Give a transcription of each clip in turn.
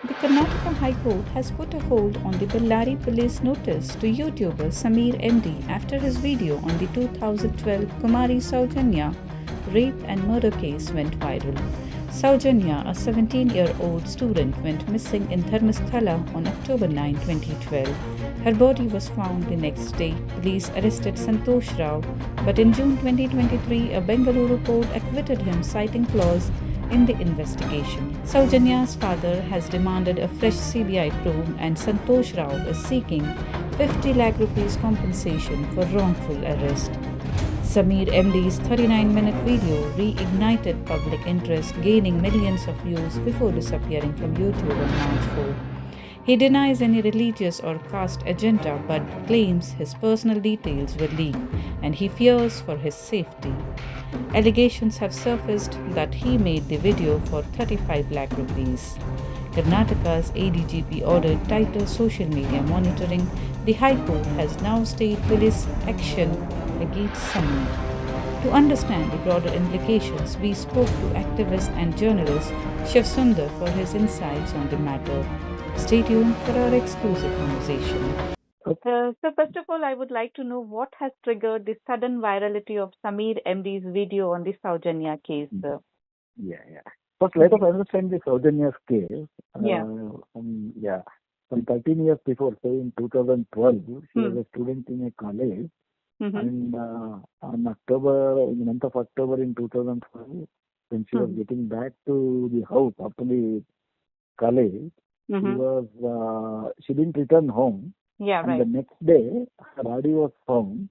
The Karnataka High Court has put a hold on the Bellary police notice to YouTuber Sameer MD after his video on the 2012 Kumari Sowjanya rape and murder case went viral. Sowjanya, a 17-year-old student, went missing in Dharmasthala on October 9, 2012. Her body was found the next day. Police arrested Santosh Rao, but in June 2023, a Bengaluru court acquitted him, citing flaws in the investigation. Sowjanya's father has demanded a fresh CBI probe, and Santosh Rao is seeking 50 lakh rupees compensation for wrongful arrest. Sameer MD's 39-minute video reignited public interest, gaining millions of views before disappearing from YouTube on March 4. He denies any religious or caste agenda but claims his personal details were leaked and he fears for his safety. Allegations have surfaced that he made the video for 35 lakh rupees. Karnataka's ADGP ordered tighter social media monitoring. The High Court has now stayed police action against Sameer. To understand the broader implications, we spoke to activist and journalist Shiv Sundar for his insights on the matter. Stay tuned for our exclusive conversation. So first of all, I would like to know what has triggered the sudden virality of Sameer MD's video on the Sowjanya case. Yeah. First, let us understand the Sowjanya's case. Yeah. Some 13 years before, say in 2012, she was a student in a college. And in the month of October in 2012, when she was getting back to the house after the college, she didn't return home. Yeah, and right. the next day, her body was found.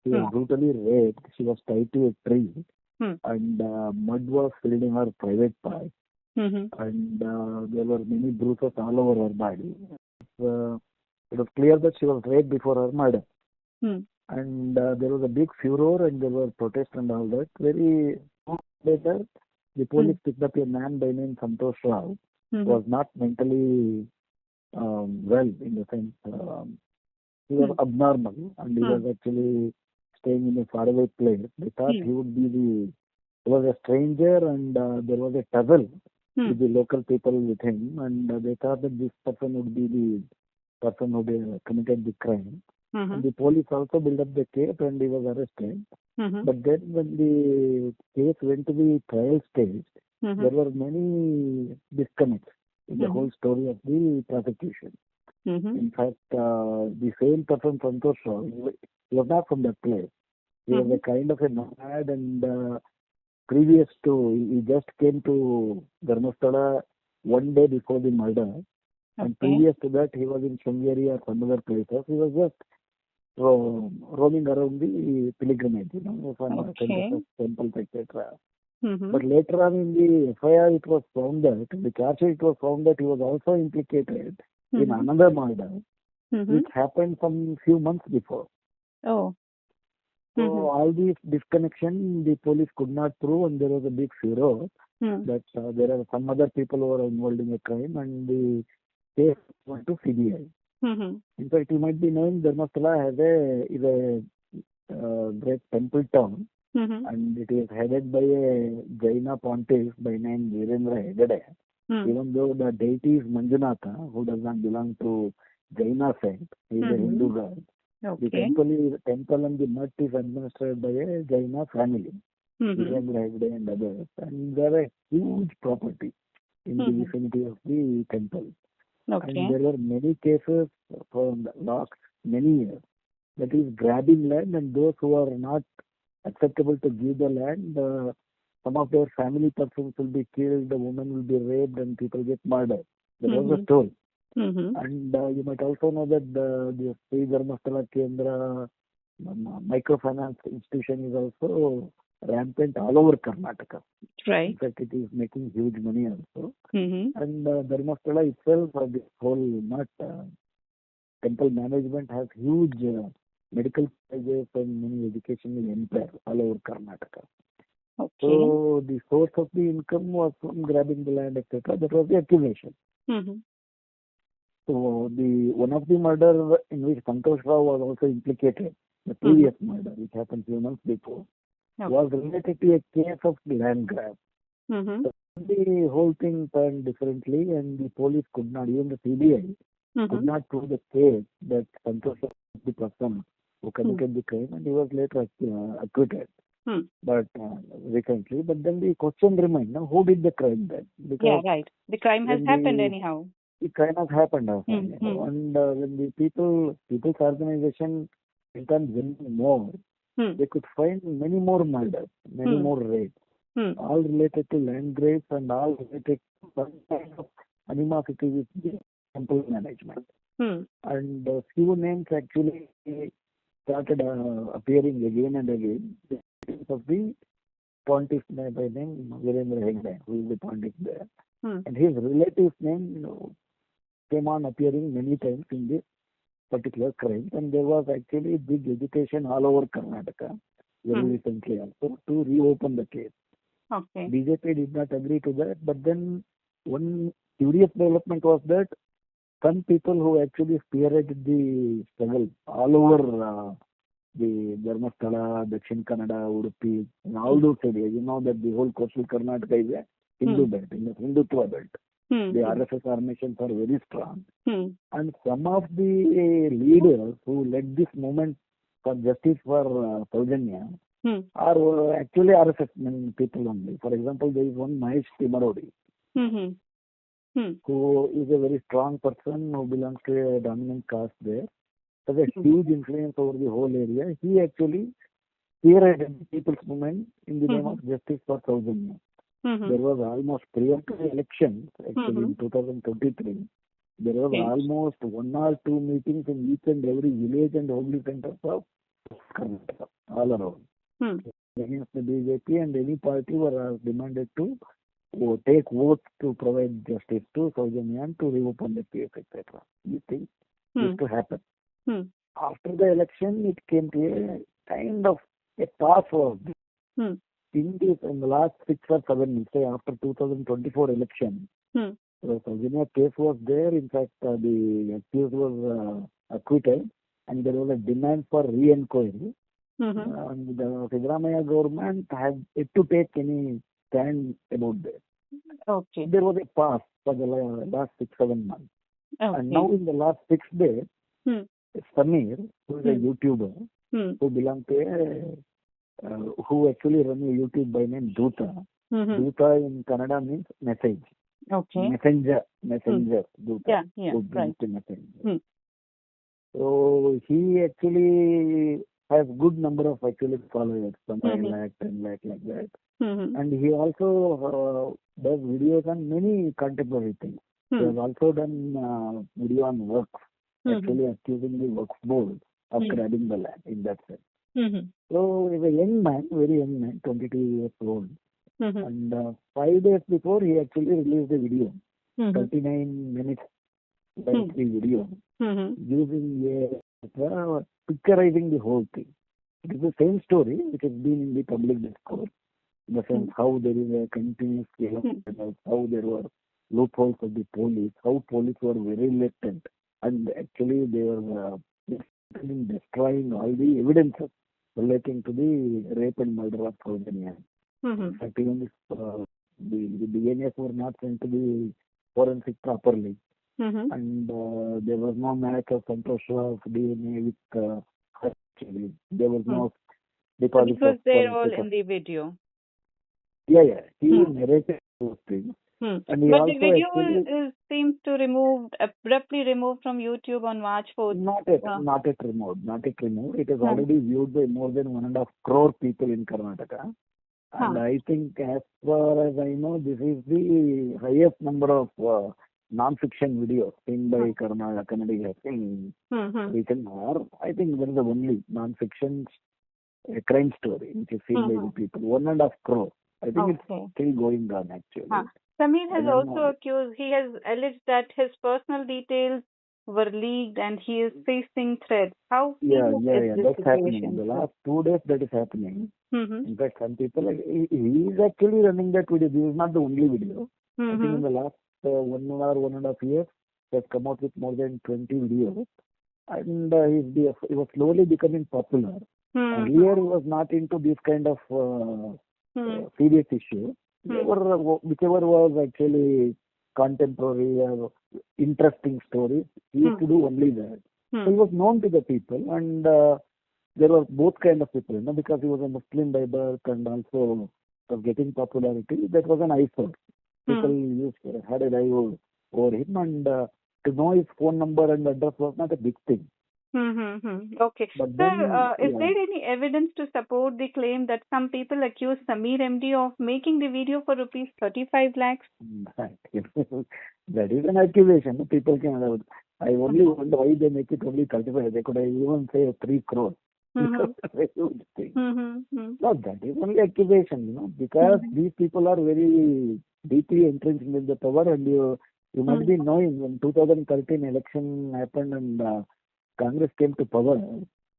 She was brutally raped. She was tied to a tree, and mud was filled in her private part. And there were many bruises all over her body. It was clear that she was raped before her murder. And there was a big furor and there were protests and all that. Very soon later, the police picked up a man by name Santosh Rao, who was not mentally well, in the sense he was abnormal and he was actually staying in a faraway place. They thought he was a stranger and there was a tussle with the local people with him, and they thought that this person would be the person who committed the crime. And the police also built up the case and he was arrested. But then when the case went to the trial stage, there were many disconnects in the whole story of the prosecution. In fact, the same person, Santosh Rao, he was not from that place. He was a kind of a nomad, and he just came to Dharmasthala one day before the murder. And previous to that, he was in Sringeri or some other places. He was just roaming around the pilgrimage, from temples, etc. But later on in the FIR, it was found that, in the charge sheet, it was found that he was also implicated in another murder, which happened some few months before. Oh. So all these disconnection, the police could not prove, and there was a big furor that there are some other people who are involved in a crime, and the case went to CBI. In fact, you might be knowing Dharmasthala is a great temple town, and it is headed by a Jaina pontiff by name Virendra Hegade. Even though the deity is Manjunatha, who does not belong to Jaina sect, he is a Hindu god. The temple and the mutt is administered by a Jaina family, Virendra Hegade and others, and they have a huge property in the vicinity of the temple. And there were many cases for the last many years, that is grabbing land, and those who are not acceptable to give the land, some of their family persons will be killed, the woman will be raped, and people get murdered. That was the story. And you might also know that the Sri Dharmasthala Kendra microfinance institution is also rampant all over Karnataka. Right. In fact, it is making huge money also. And Dharmasthala itself, this whole temple management has huge medical colleges and many educational employers all over Karnataka. So the source of the income was from grabbing the land, etc. That was the accusation. So one of the murder in which Santosh Rao was also implicated, the previous murder, which happened few months before, was related to a case of land grab. So the whole thing turned differently, and the police could not, even the CBI could not prove the case that Santosh was the person who committed the crime, and he was later acquitted. But recently, but then the question remains: now, who did the crime then? Because the crime has happened anyhow. The crime has happened, and when the people's organization in terms of more, they could find many more murders, many more rapes, all related to land grabs and all related to some kind of animosity with the temple management. And few names actually started appearing again and again of the pontiff by name Virendra Hegde, who is the pontiff there. And his relative's name came on appearing many times in this particular crime. And there was actually big agitation all over Karnataka very recently also to reopen the case. BJP did not agree to that, but then one curious development was that some people who actually spearheaded the struggle all over the Dharmasthala, Dakshin Kannada, Udupi, and all those areas, you know that the whole coastal Karnataka is a Hindu belt, in the Hindutva belt. The RSS formations are very strong. And some of the leaders who led this movement for justice for Sowjanya are actually RSS people only. For example, there is one Mahesh Timarodi, who is a very strong person who belongs to a dominant caste there. Has a huge influence over the whole area. He actually spearheaded the people's movement in the name of justice for Sowjanya. There was almost prior to the elections, actually in 2023, there was almost 1 or 2 meetings in each and every village and holy centers of Karnataka, all around. Against the BJP, and any party were demanded to take votes to provide justice to Sowjanya and to reopen the case, etc. These things used to happen. After the election, it came to a kind of a pass was in the last 6 or 7 months, say after 2024 election. The Sowjanya case was there. In fact, the accused was acquitted, and there was a demand for re-inquiry. And the Siddaramaiah government had yet to take any stand about this. There was a pass for the last 6-7 months. And now in the last 6 days, Samir, who is a YouTuber, who belongs to who actually run a YouTube by name Duta. Duta in Kannada means message. Messenger. Duta. Messenger. So he actually has good number of actually followers, some 5 lakh, 10 lakh, like that. And he also does videos on many contemporary things. He has also done video on works, actually accusing the works board of grabbing the land in that sense. So he's a young man, very young man, 22 years old. And 5 days before, he actually released a video, 39 minutes video, using picturizing the whole thing. It is the same story which has been in the public discourse, in the sense how there is a continuous scale of criminals, how there were loopholes of the police, how police were very reluctant, and actually they were destroying all the evidences relating to the rape and murder of Sowjanya. In fact, even if the DNAs were not sent to the forensic properly, and there was no match of Santosh of DNA with her. Actually, there was no deposit. Because they're all in the video. He narrated those things. And he but also the video seems to abruptly removed from YouTube on March 4th. Not yet removed. It is already viewed by more than 1.5 crore people in Karnataka. And I think, as far as I know, this is the highest number of non-fiction videos seen by Kannadigas in recent hour. I think that is the only non-fiction crime story which is seen by the people. 1.5 crore. I think it's still going on actually. Samir has also he has alleged that his personal details were leaked and he is facing threats. How is this that's happening. The last 2 days that is happening. In fact, some people, he is actually running that video. This is not the only video. I think in the last 1 or 1.5 years, he has come out with more than 20 videos. And he was slowly becoming popular. Earlier, he was not into this kind of serious issue. Whichever was actually contemporary or interesting stories, he used to do only that. So he was known to the people, and there were both kind of people, because he was a Muslim by birth and also was getting popularity. That was an eyesore. People had a eye over him, and to know his phone number and address was not a big thing. Okay. But Sir, then, is there any evidence to support the claim that some people accuse Sameer MD of making the video for rupees 35 lakhs? that is an accusation. People can. I only wonder why they make it only 35. They could even say 3 crores. No, that is only accusation, because these people are very deeply entrenched in the power, and you must be knowing when 2013 election happened and Congress came to power,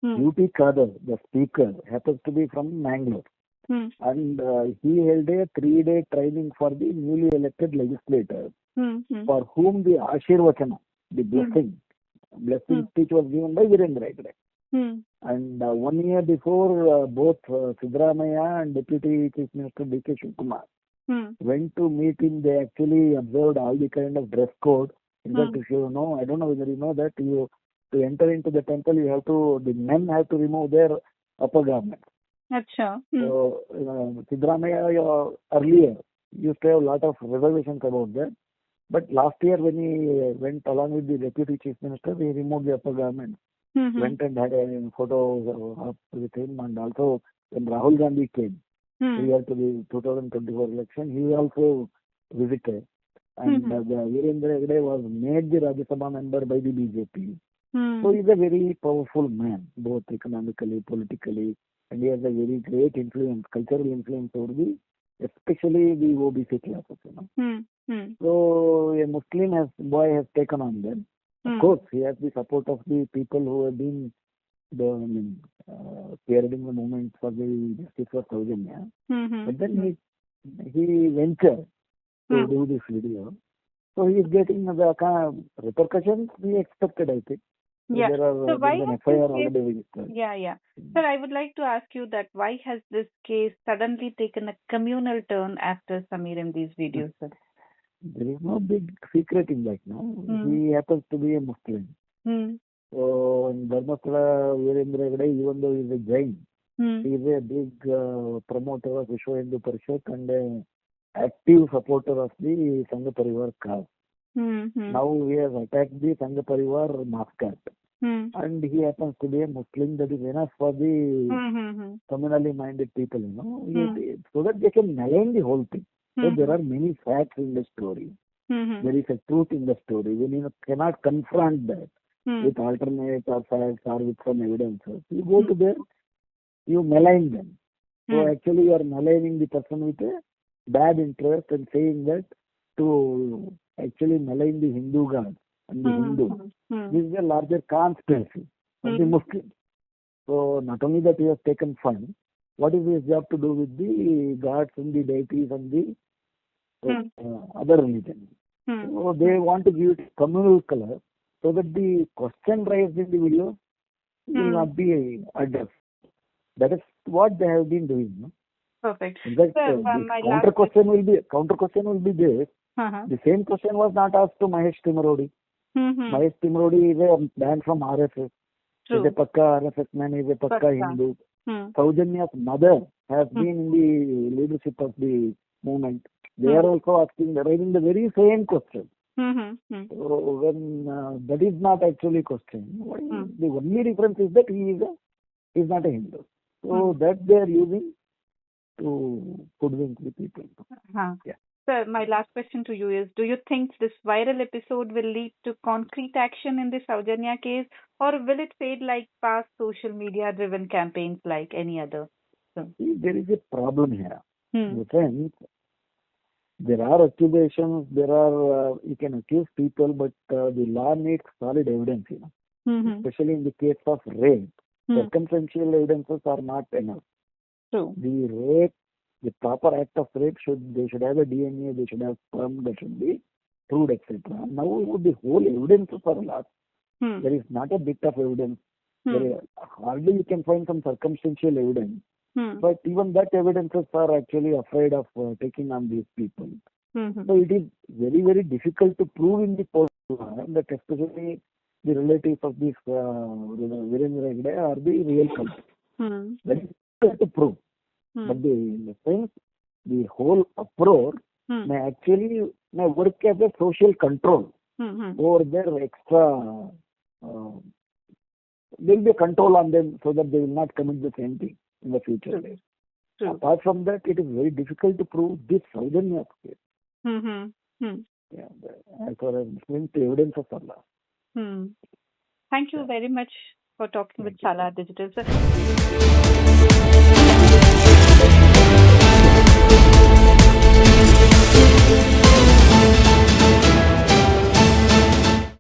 UT Khadar, the speaker, happens to be from Mangalore. And he held a 3-day training for the newly elected legislators, for whom the Ashirvachana, the blessing speech was given by Virendra Hegde. And 1 year before, both Siddaramaiah and Deputy Chief Minister D.K. Shivkumar went to meet him. They actually observed all the kind of dress code. In fact, if you know, I don't know whether you know that, to enter into the temple, the men have to remove their upper garments. Achha. So, Siddaramaiah earlier used to have a lot of reservations about that. But last year, when he went along with the Deputy Chief Minister, he removed the upper garments. Went and had a photo up with him, and also when Rahul Gandhi came prior to the 2024 election, he also visited. And Virendra Hegde was made the Rajya Sabha member by the BJP. So he's a very powerful man, both economically, politically, and he has a very great influence, cultural influence over especially the OBC classes. So a Muslim boy has taken on them. Of course, he has the support of the people who have been spearheading the movement for the justice for Sowjanya. But then he ventured to do this video. So he is getting the kind of repercussions we expected, I think. Yeah. So why an has FIR this already case... registered. Yeah. Sir, I would like to ask you that why has this case suddenly taken a communal turn after Sameer MD's video, sir? There is no big secret in that now. He happens to be a Muslim. So in Dharmasthala, Virendra Hegde, even though he is a Jain, he is a big promoter of Vishwa Hindu Parishad and an active supporter of the Sangha Parivar cause. Now he has attacked the Sangha Parivar mascot. And he happens to be a Muslim. That is enough for the communally minded people, so that they can malign the whole thing. So there are many facts in the story. There is a truth in the story. When you cannot confront that with alternate or facts or with some evidences, you go to there, you malign them. So actually you are maligning the person with a bad interest and saying that to actually malign the Hindu God and the Hindu. This is a larger conspiracy of the Muslims. So not only that he has taken fund, what is his job to do with the gods and the deities and the other religions? So they want to give it communal color so that the question raised in the video will not be addressed. That is what they have been doing. No? Perfect. In fact, Sir, the my counter question will be this. The same question was not asked to Mahesh Timrodi. Mahesh Timrodi is a man from RSS. He is a Pakka RSS man, he is a Pakka Hindu. Sowjanya's mother has been in the leadership of the movement. They are also raising the very same question. So when that is not actually questioned, the only difference is that he is not a Hindu. So that they are using to hoodwink the people. Yeah. Sir, my last question to you is, do you think this viral episode will lead to concrete action in the Sowjanya case, or will it fade like past social media-driven campaigns like any other? See, there is a problem here. In the sense, there are accusations, you can accuse people, but the law needs solid evidence, especially in the case of rape. Circumstantial evidences are not enough. The rape, the proper act of rape, they should have a DNA, they should have sperm, they should be proved, etc. Now the whole evidences are lost. There is not a bit of evidence. Hardly you can find some circumstantial evidence But even that evidences are actually afraid of taking on these people. So it is very, very difficult to prove in the post-mortem that especially the relatives of this Virendra Hegde are the real culprits. That is difficult to prove. But in the sense, the whole uproar may work as a social control over their extra. There will be a control on them so that they will not commit the same thing in the future. Apart from that, it is very difficult to prove this Sowjanya case. Yeah, as far as the evidence of Allah. Thank you very much for talking with Salar Digital, sir.